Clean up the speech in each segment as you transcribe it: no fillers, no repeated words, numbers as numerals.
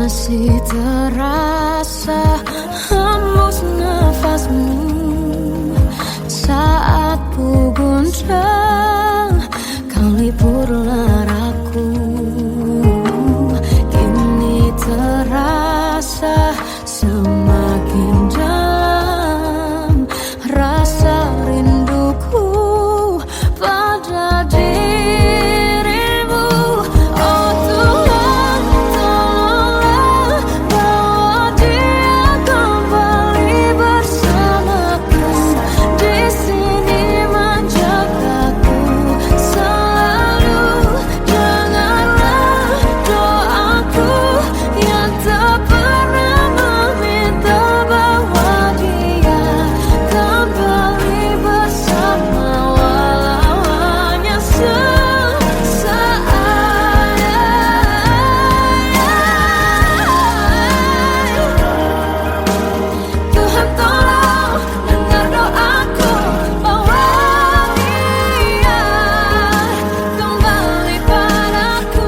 masih terasa hembus nafasmu saat ku goncang, kau liburlah raku. Kini terasa semakin dalam rasa rinduku pada dirimu. Oh Tuhan, tolonglah bawa dia kembali bersamaku. Di sini menjagaku selalu. Dengarlah doaku yang tak pernah meminta bawa dia kembali bersama, walau hanya sesaat. Tuhan tolong dengar doaku, bawa dia kembali padaku.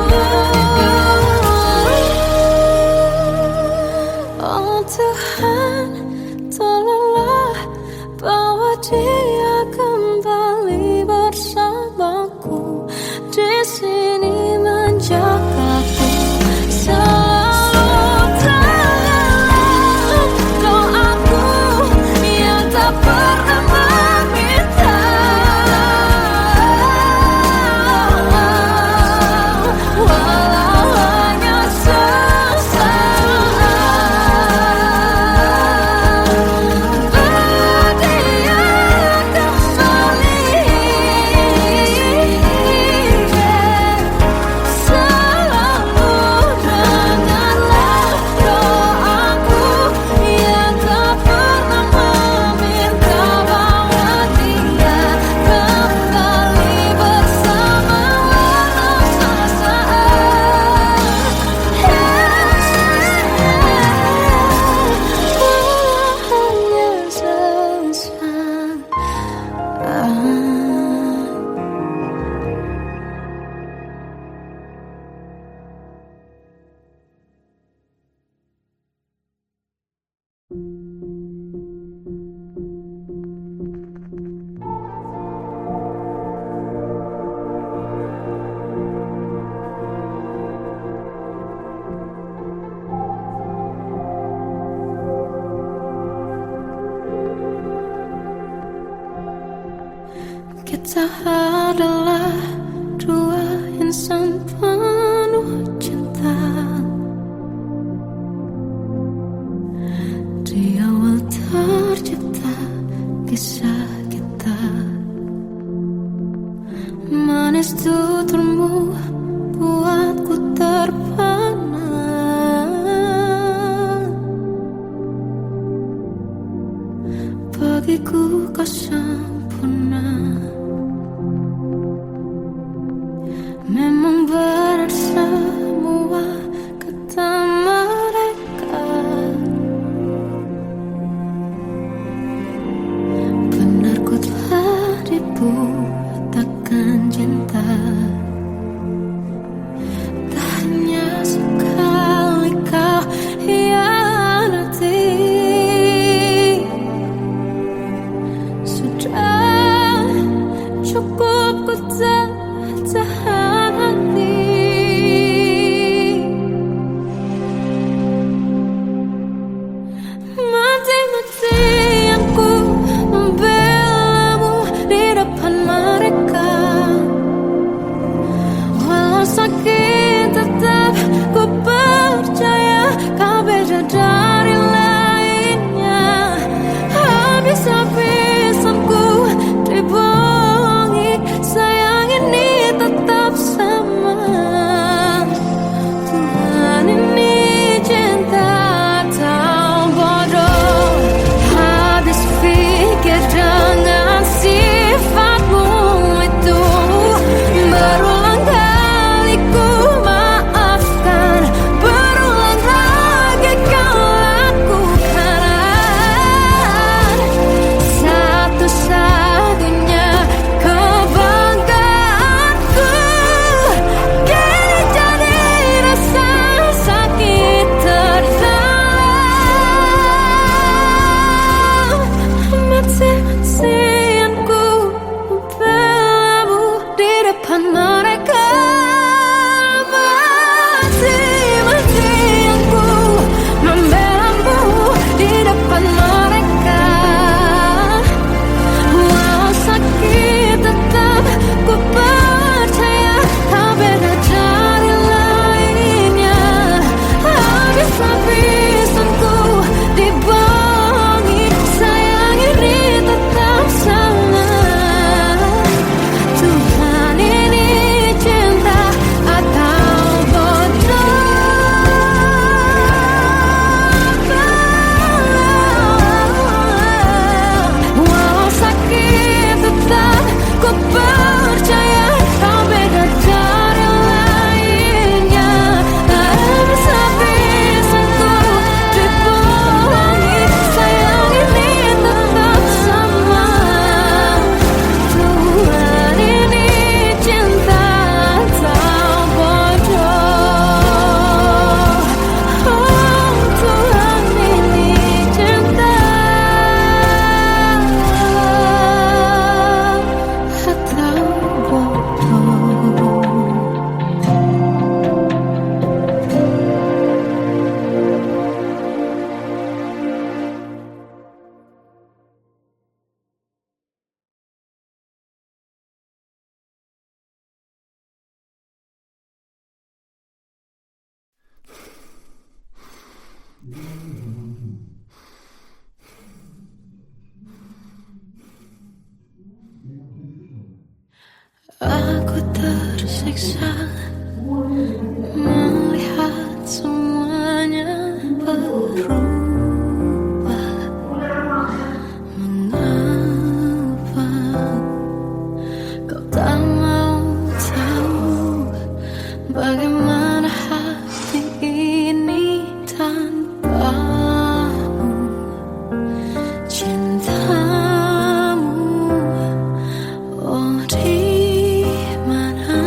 Oh Tuhan, tolonglah bawa dia kembali bersamaku. Di sini menjagaku selalu. Dengarlah doaku yang tak pernah meminta, walau hanya sesaat. Berdia kembali selalu. Dengarlah doaku yang tak pernah meminta, bawa dia kembali bersama, walau sesaat. Hanya sesaat. Kita adalah dua insan penuh cinta. Di awal tercipta kisah kita, manis tuturmu buatku terpana. Bagiku kau sempurna. Memang berat semua kata mereka, benar ku telah dibutakan cinta. Tak hanya sekali kau hianati, sudah Aku tersiksa melihat semuanya berubah. Mengapa kau tak mau tahu bagaimana hati ini tanpamu? Cintamu, oh di mana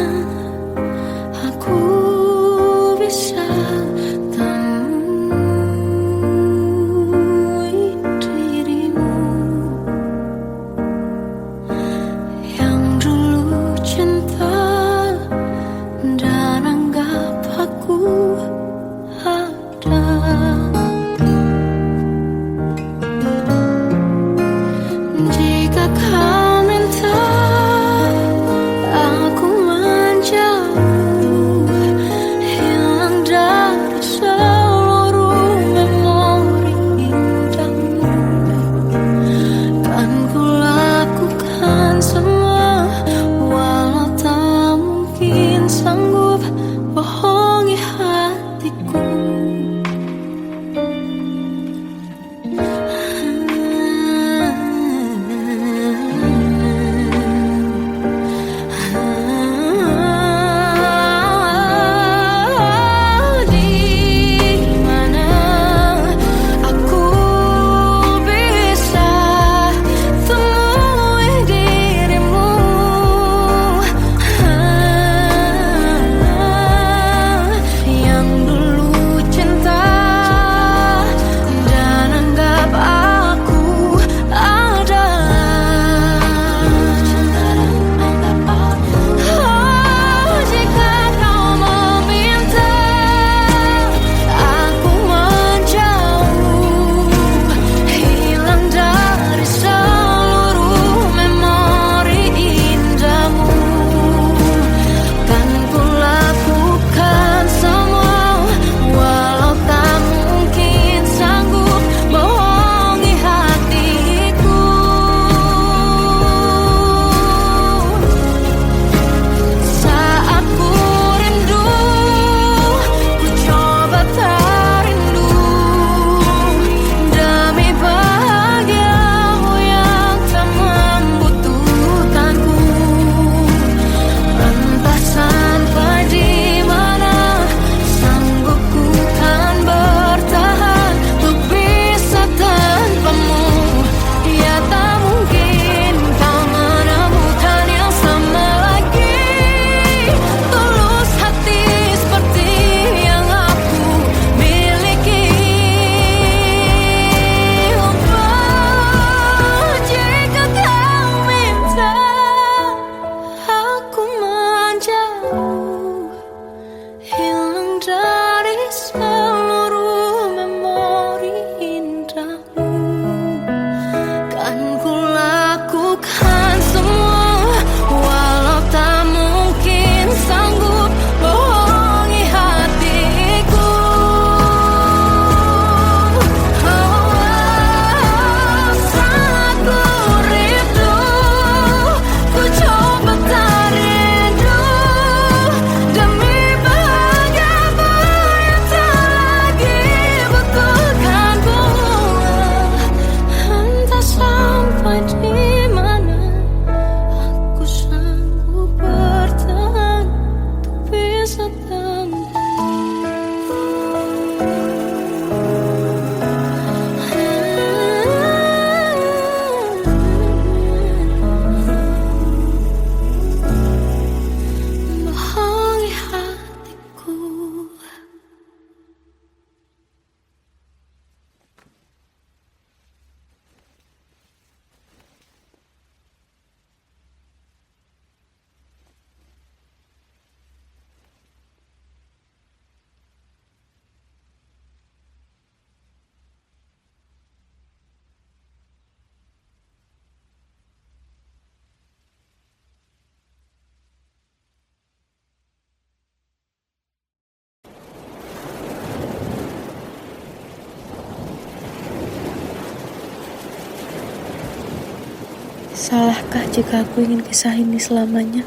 Salahkah jika aku ingin kisah ini selamanya?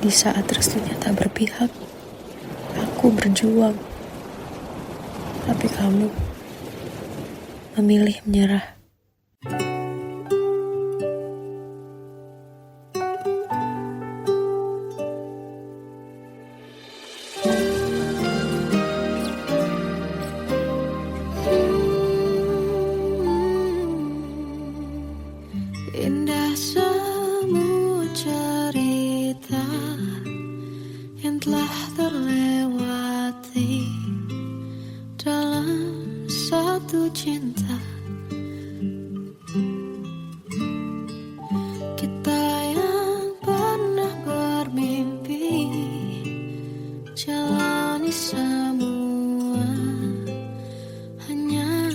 Di saat restunya tak berpihak, aku berjuang. Tapi kamu memilih menyerah. Indah semua cerita yang telah terlewati dalam satu cinta. Kita yang pernah bermimpi jalani semua, hanya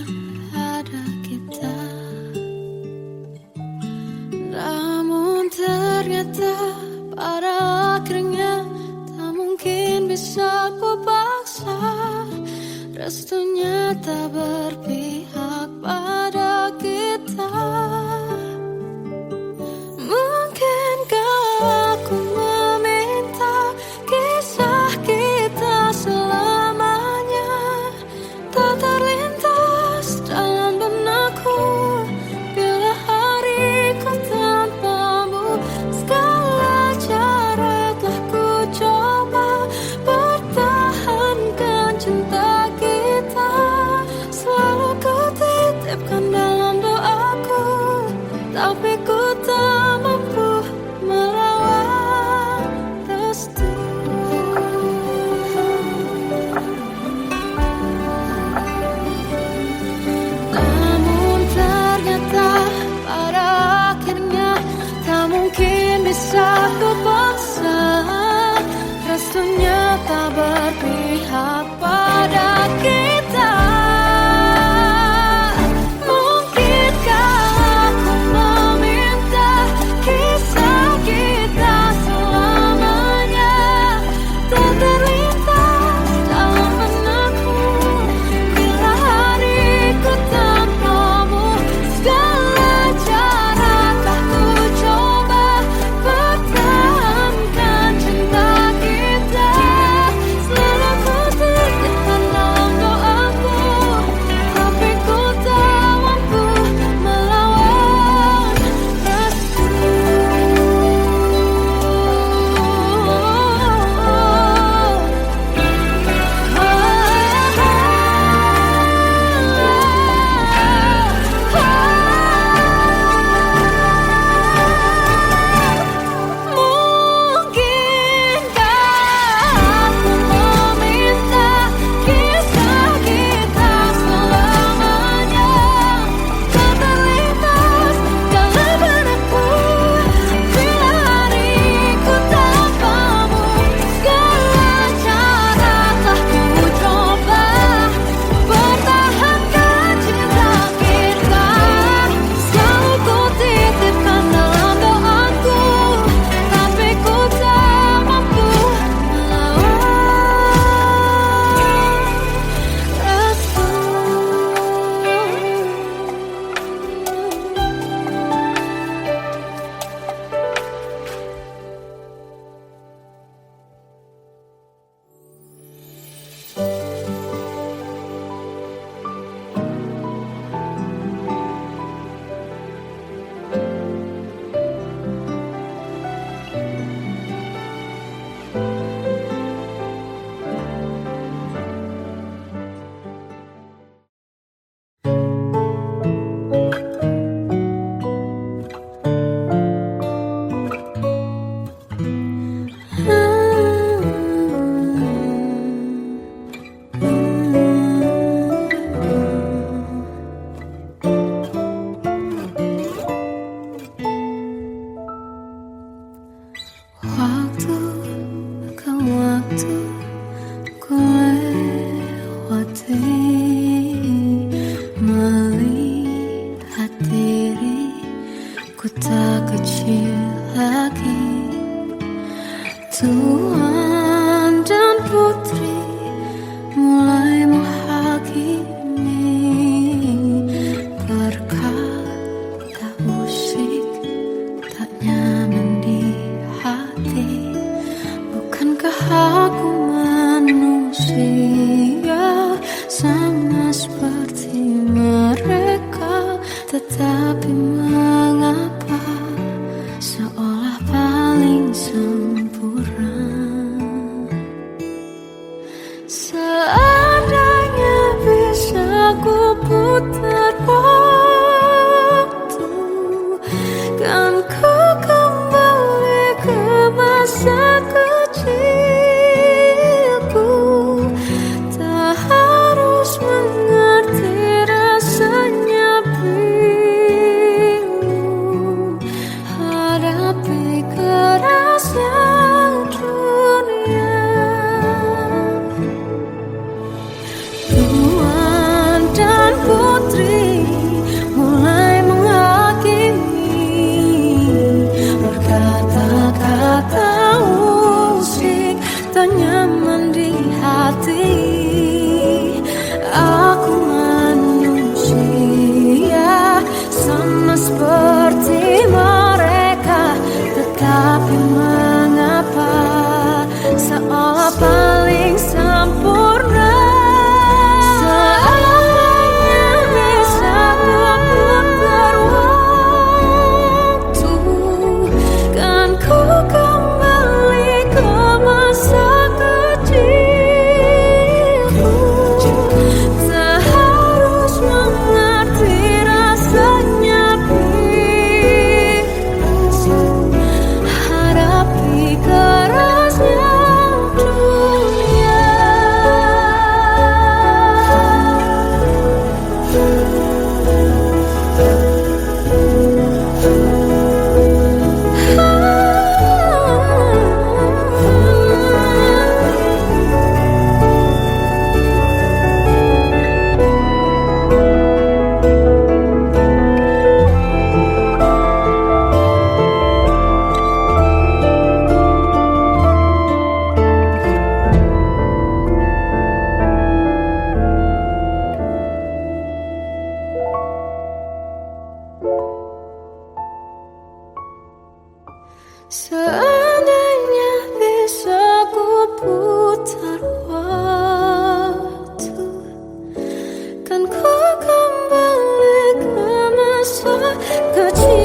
ada kita. Namun ternyata pada akhirnya tak mungkin bisa ku paksa. Restunya tak berpihak pada kita. Mungkinkah aku meminta kisah kita selamanya tak terlintas dalam benakku bila hariku tanpamu. Segala cara telah ku coba pertahankan cinta kita. Selalu ku titipkan dalam doaku, tapi ku tak mampu melawan restu. Namun ternyata pada akhirnya tak mungkin bisa ku paksa. Restunya tak berpihak pada kita. Mungkinkah aku meminta kisah kita selamanya tak terlintas dalam benakku bila hariku tanpamu. Segala cara telah ku coba pertahankan cinta kita. Selalu ku titipkan dalam doaku, tapi ku tak mampu melawan restu. Mungkinkah aku meminta kisah kita selamanya tak terlintas dalam benakku bila hariku tanpamu. Segala cara telah ku coba pertahankan cinta kita. Selalu ku titipkan dalam doaku, tapi ku tak mampu melawan restu. Waktu ke waktu ku lewati, melihat diriku tak kecil lagi. Tuan dan putri mulai menghakimi berkata Tetapi mengapa seolah paling sempurna? Seandainya bisa ku putar waktu, kan ku kembali ke masa kecilku. Tak harus mengerti rasanya bingung hadapi kerasnya dunia. Tuan dan putri mulai menghakimi, berkata-kata usik tak nyaman di hati. Aku manusia sama seperti mereka, tetapi mengapa seolah paling sempurna? Seandainya bisa ku putar waktu, kan ku kembali ke masa kecilku. Tak harus mengerti rasanya bingung hadapi kerasnya dunia. Seandainya bisa ku putar waktu, kan ku kembali ke masa kecilku.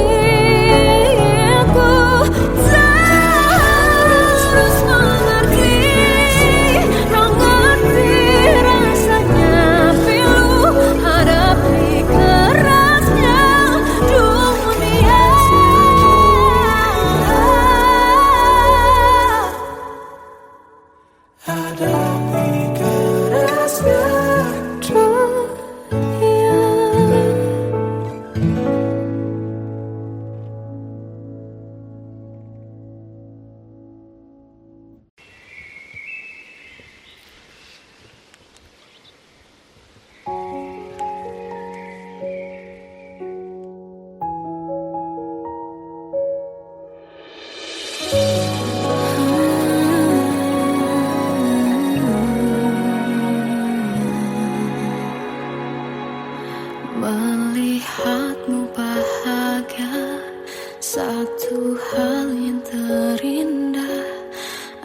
Tak harus mengerti rasanya pilu hadapi kerasnya dunia. Hadapi kerasnya dunia. Melihatmu bahagia, satu hal yang terindah,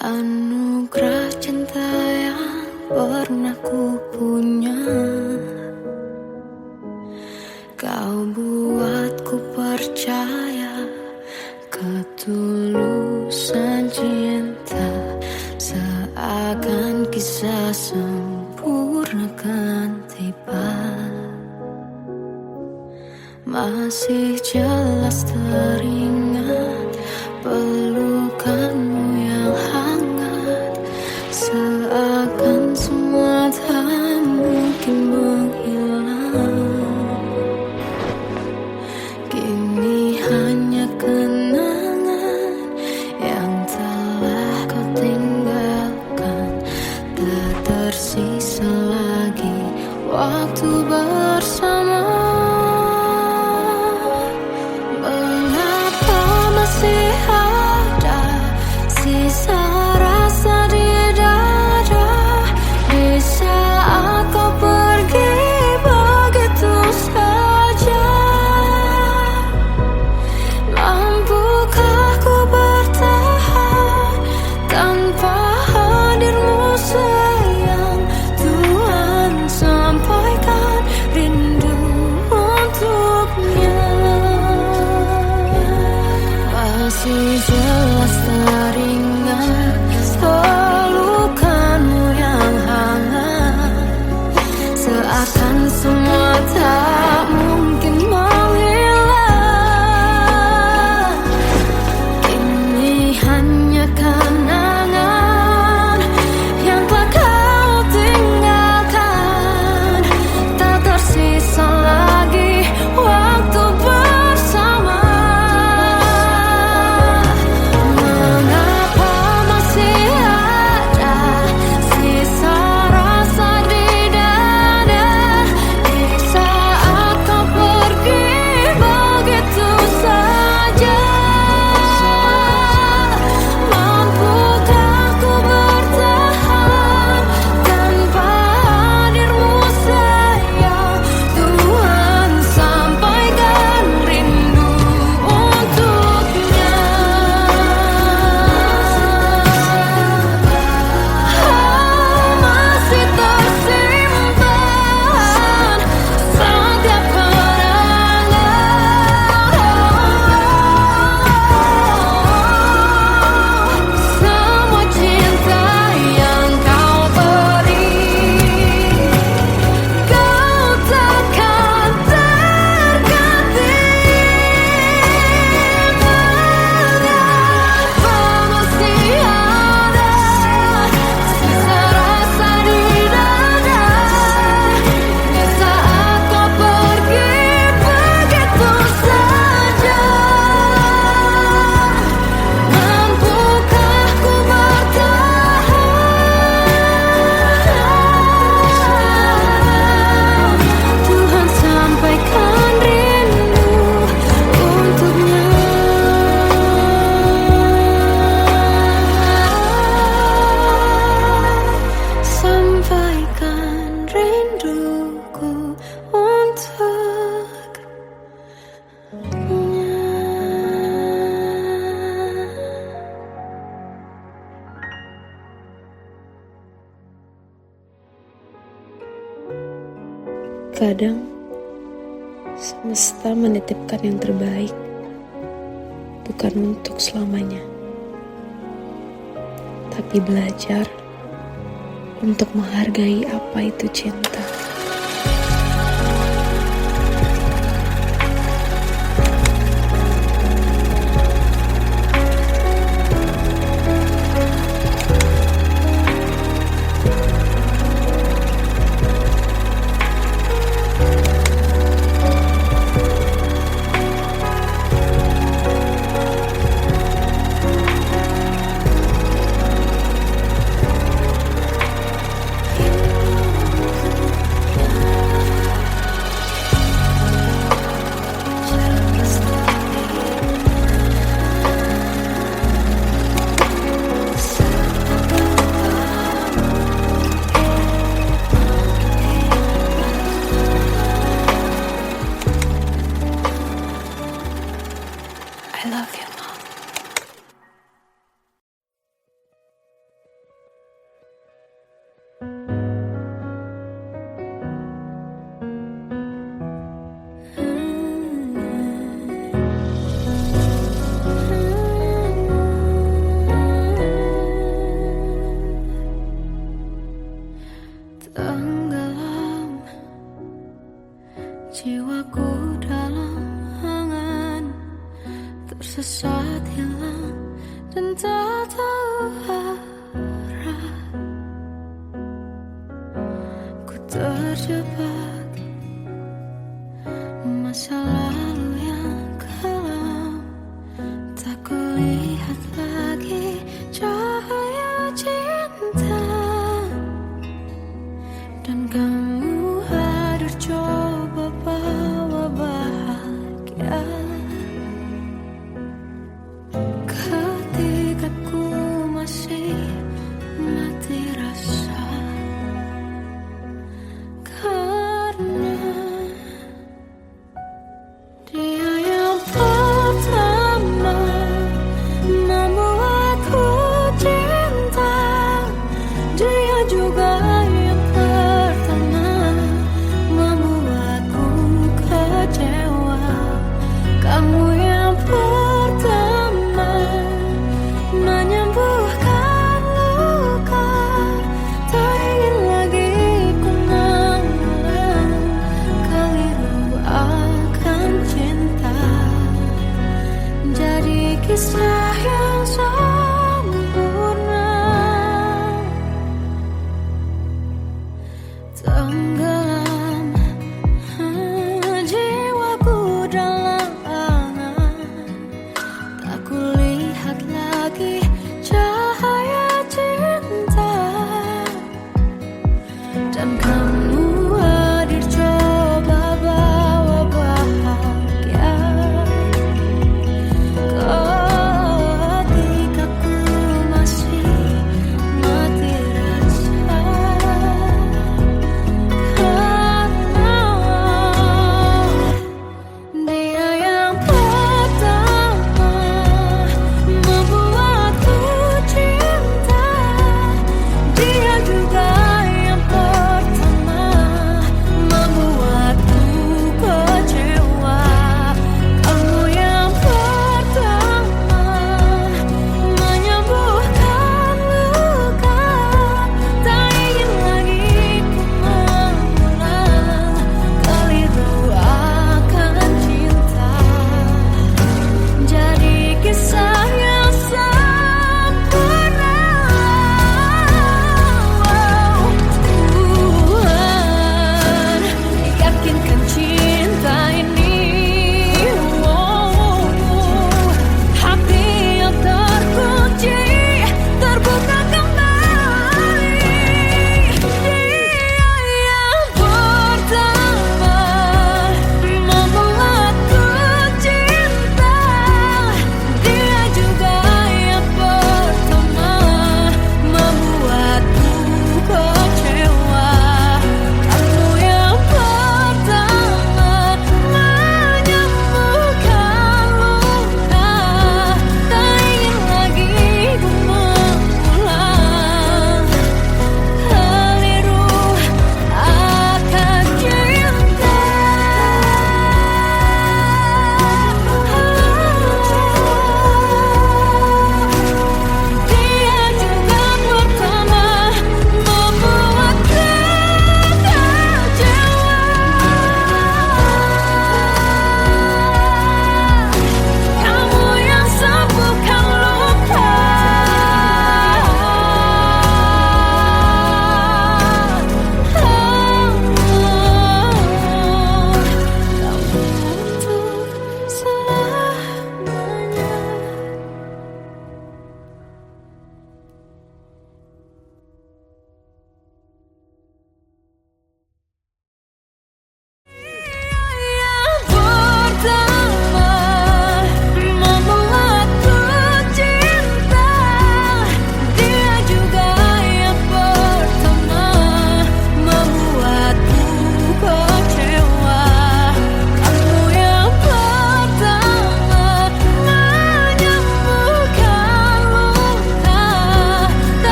anugerah cinta yang pernah ku punya. Kau buatku percaya ketulusan cinta, seakan kisah sempurna kan tiba. Masih jelas teringat pelukanmu yang hangat, seakan semua tak mungkin menghilang. Kini hanya kenangan yang telah kau tinggalkan, tak tersisa lagi waktu bersama. Masih ada sisa rasa di dada di saat kau pergi begitu saja. Mampukah ku bertahan tanpa hadirmu sayang? Tuhan sampaikan rindu Seakan semua tak mungkin menghilang. Kini hanya kenangan yang telah kau tinggalkan. Tak tersisa lagi waktu bersama. Mengapa masih ada sisa rasa di dada di saat kau pergi begitu saja? Mampukah ku bertahan tanpa hadirmu sayang? Tuhan, sampaikan rindu untuknya. Masih tersimpan setiap kenangan, semua cinta yang kau beri. Kau takkan terganti. Mengapa masih ada sisa rasa di dada di saat kau pergi begitu saja? Mampukah ku bertahan? Tuhan, sampaikan rindu untuknya. Sampaikan rinduku untuknya. Kadang semesta menitipkan yang terbaik, bukan untuk selamanya, tapi belajar untuk menghargai apa itu cinta. I love you, Mom. Tenggelam jiwaku dalam angan, tersesat hilang dan tak tahu arah. Ku terjebak masa lalu yang kelam, tak kulihat lagi cahaya cinta. Dan kamu hadir coba bawa bahagia. Ketika ku masih mati rasa, karena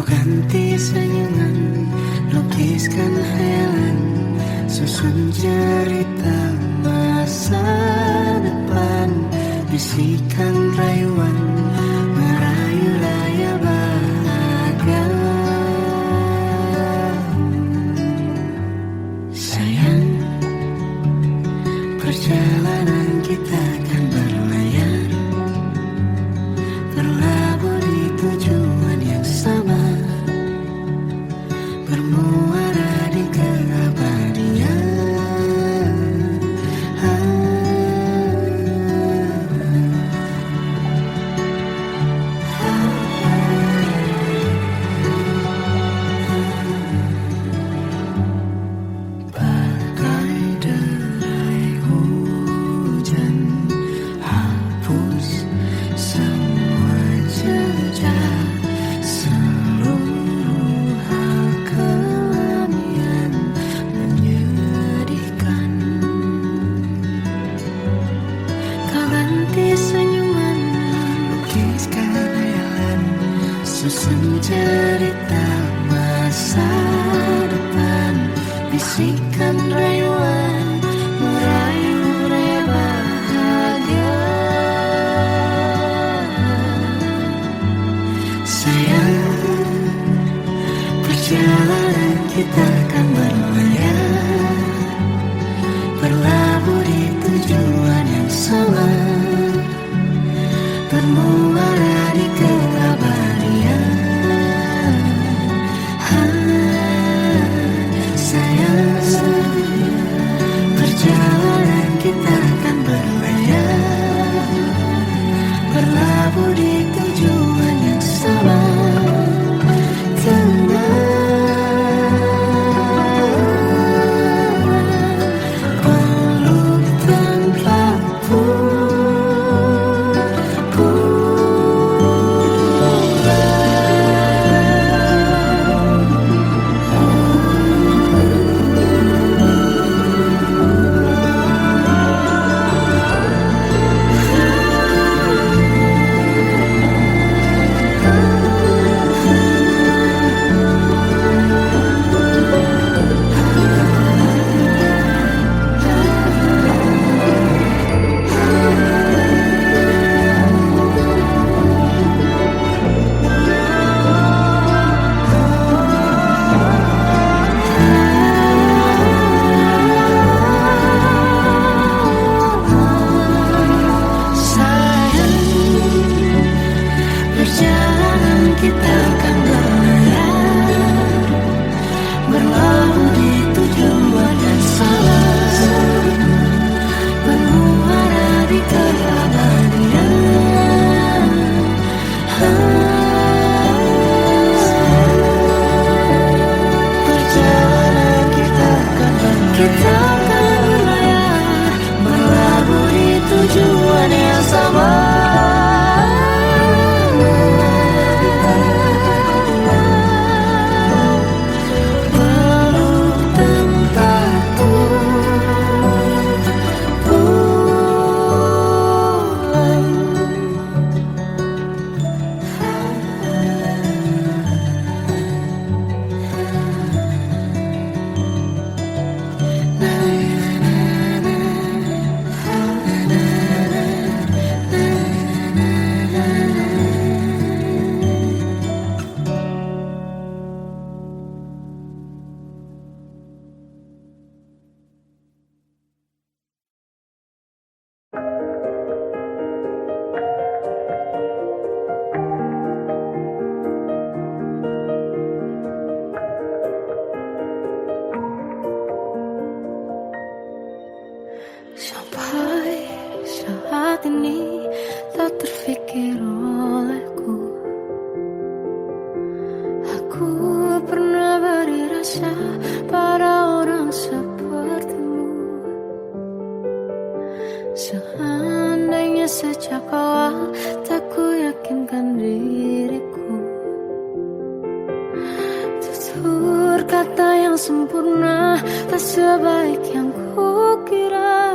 ganti senyuman, lukiskan hayalan, susun cerita masa depan, bisikan rayuan, merayu raya bahagia. Sayang, perjalanan kita akan berlayar, berlabuh di tujuan yang sama, bermuara di keabadian. Bagai derai hujan, hapus semua jejak, seluruh hal kelam yang menyedihkan. Kau ganti senyuman, lukiskan hayalan, susun cerita masa depan, bisikan rayuan, merayu raya bahagia. Sayang, perjalanan kita akan berlayar, berlabuh di tujuan yang sama, bermuara di keabadian. Sayang, perjalanan kita akan berlayar, berlabuh di tujuan yang sama. Peluk tanpa sampai saat ini tak terfikir olehku. Aku pernah beri rasa pada orang sepertimu. Seandainya sejak awal tak ku yakinkan diriku, tutur kata yang sempurna tak sebaik yang kukira.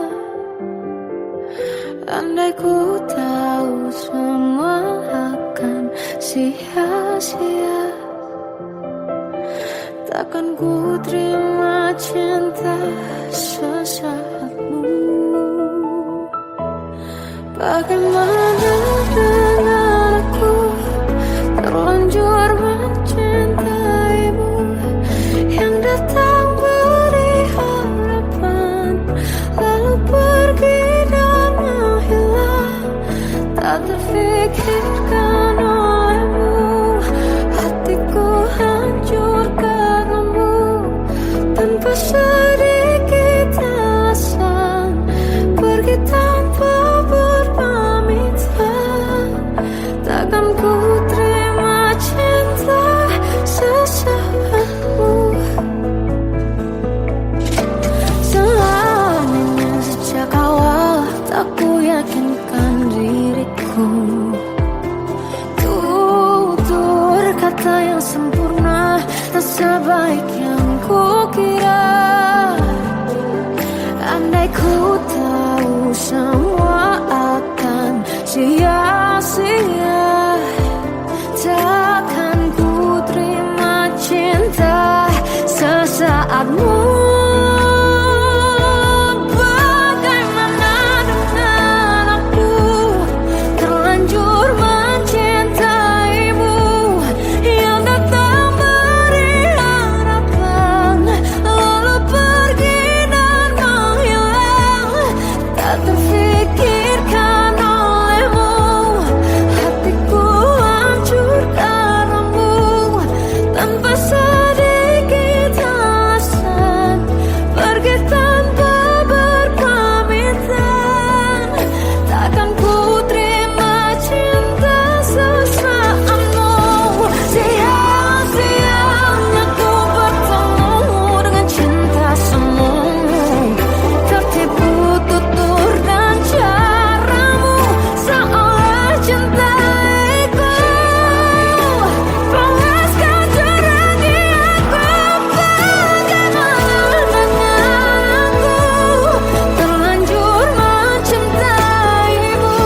Andai ku tahu semua akan sia-sia, takkan ku terima cinta sesaatmu. Bagaimana dengan aku terlanjur mencintaimu, yang datang beri harapan lalu pergi dan menghilang, tak terfikirkan olehmu. Hatiku hancur karenamu, tanpa sedikit alasan, pergi tanpa berpamitan. Takkan ku terima cinta sesaatmu. Selamanya sejak awal tak ku yakinkan diriku. Tutur kata yang sempurna tak sebaik yang ku kira. Andai ku tahu semua akan sia-sia, takkan ku terima cinta sesaatmu. Bagaimana dengan aku terlanjur mencintaimu, yang datang beri harapan lalu pergi dan menghilang, tak terfikirkan olehmu. Hatiku hancur karenamu, tanpa sedikit alasan, pergi tanpa berpamitan. Takkan ku terima cinta sesaatmu. Sia-sianya ku bertemu dengan cinta semu, tertipu tutur dan caramu, seolah cintaiku panaskan jernih aku. Bagaimana dengan aku terlanjur mencintaimu,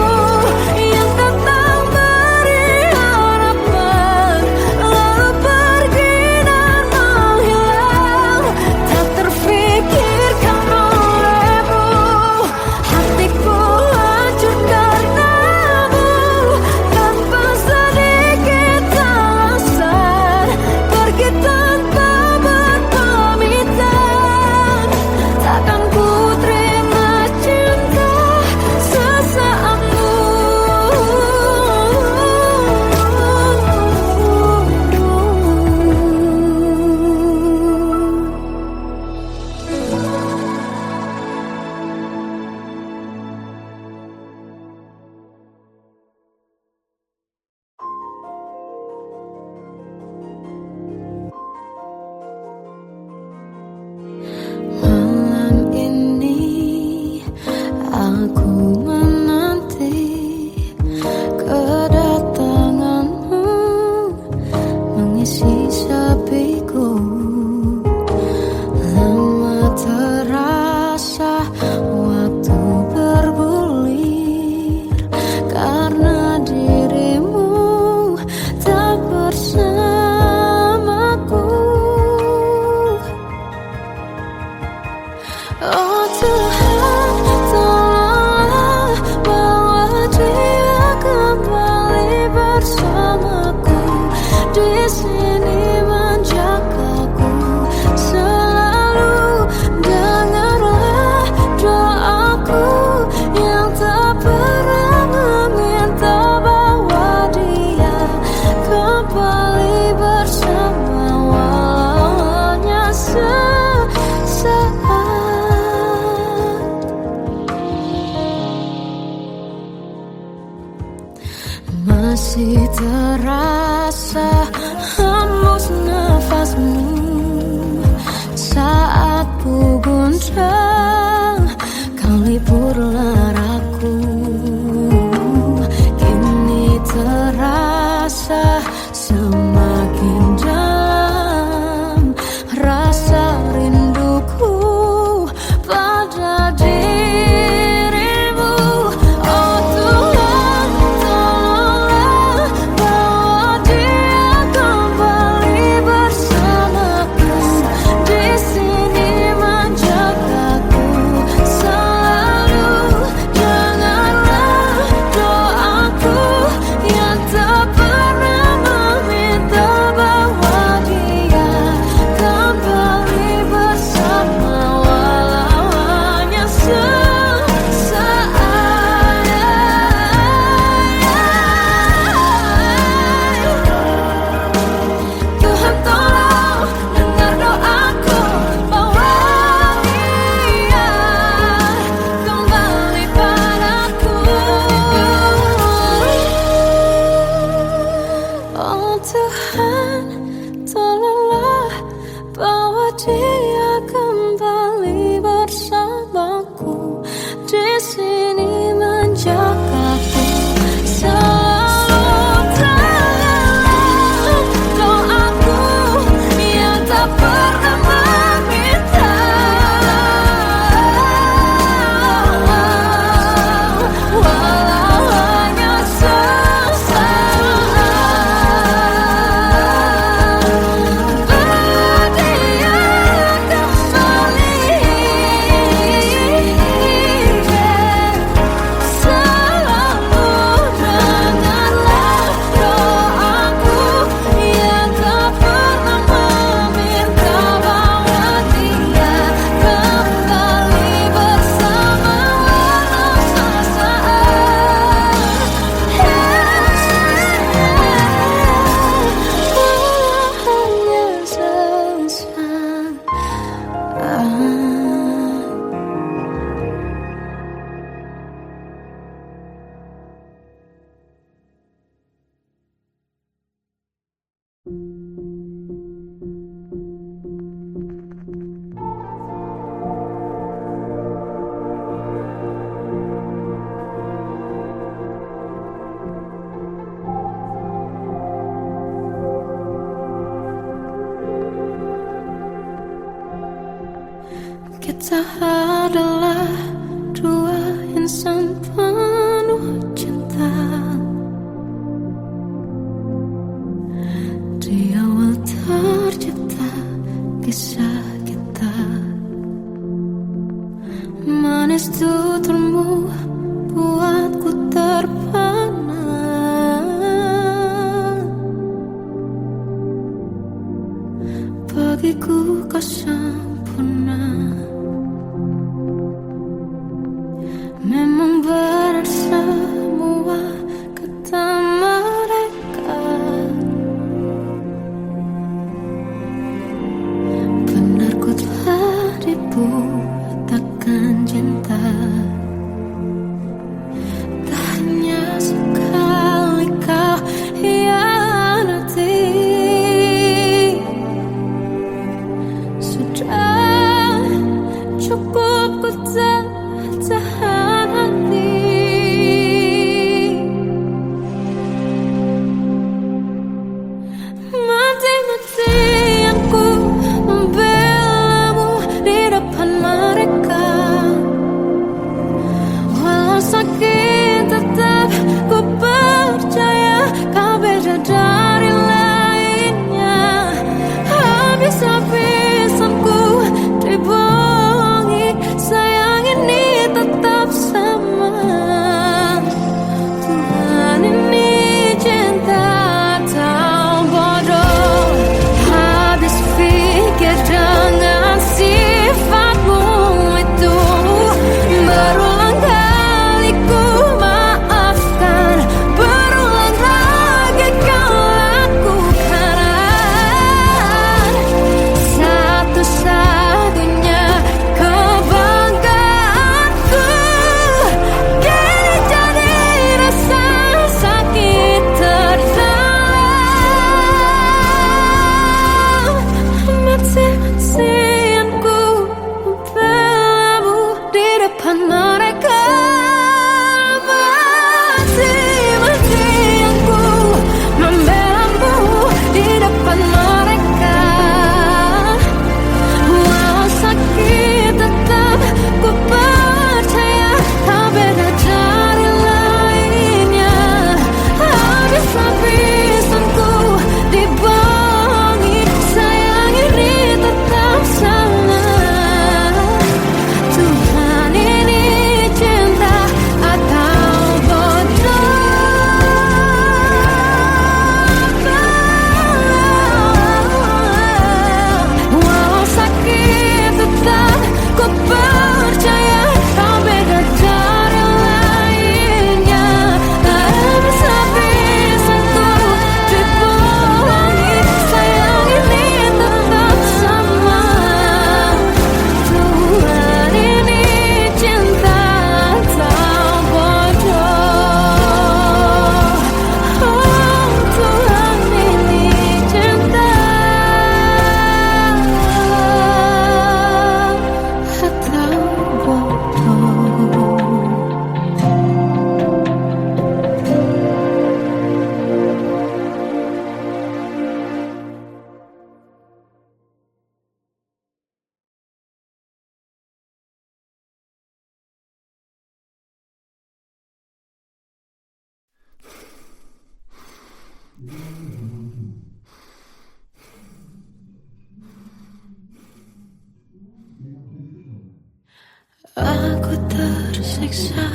yang datang beri harapan lalu pergi dan menghilang, tak terfikirkan olehmu. Hatiku hancur karenamu, tanpa sedikit alasan, pergi tanpa berpamitan. Takkan ku terima cinta sesaatmu. Malam ini aku menanti kedatanganmu, mengisi sepiku. Lama terasa waktu bergulir, karena dirimu tak bersamaku. Oh Tuhan, tolonglah bawa dia kembali bersamaku, di sini menjagaku selalu. Dengarlah doaku yang tak pernah meminta, bawa dia kembali bersama, walau hanya sesaat. Masih terasa hembus nafasmu saat ku guncang, kau liburlah aku. Kini terasa semakin dalam rasa rinduku pada dirimu. Oh Tuhan, tolonglah bawa dia kembali bersamaku, Tuhan, tolonglah bawa dia kembali bersamaku di sini menjagaku. Selalu dalam doaku yang tak pernah meminta, walau hanya sesaat. Kita adalah dua insan penuh cinta. Di awal tercipta kisah kita, manis tuturmu buatku terpana. Bagiku kau sempurna. Memang benar semua kata mereka, benar ku telah dibutakan cinta. Tak hanya sekali kau hianati, sudah Aku tersiksa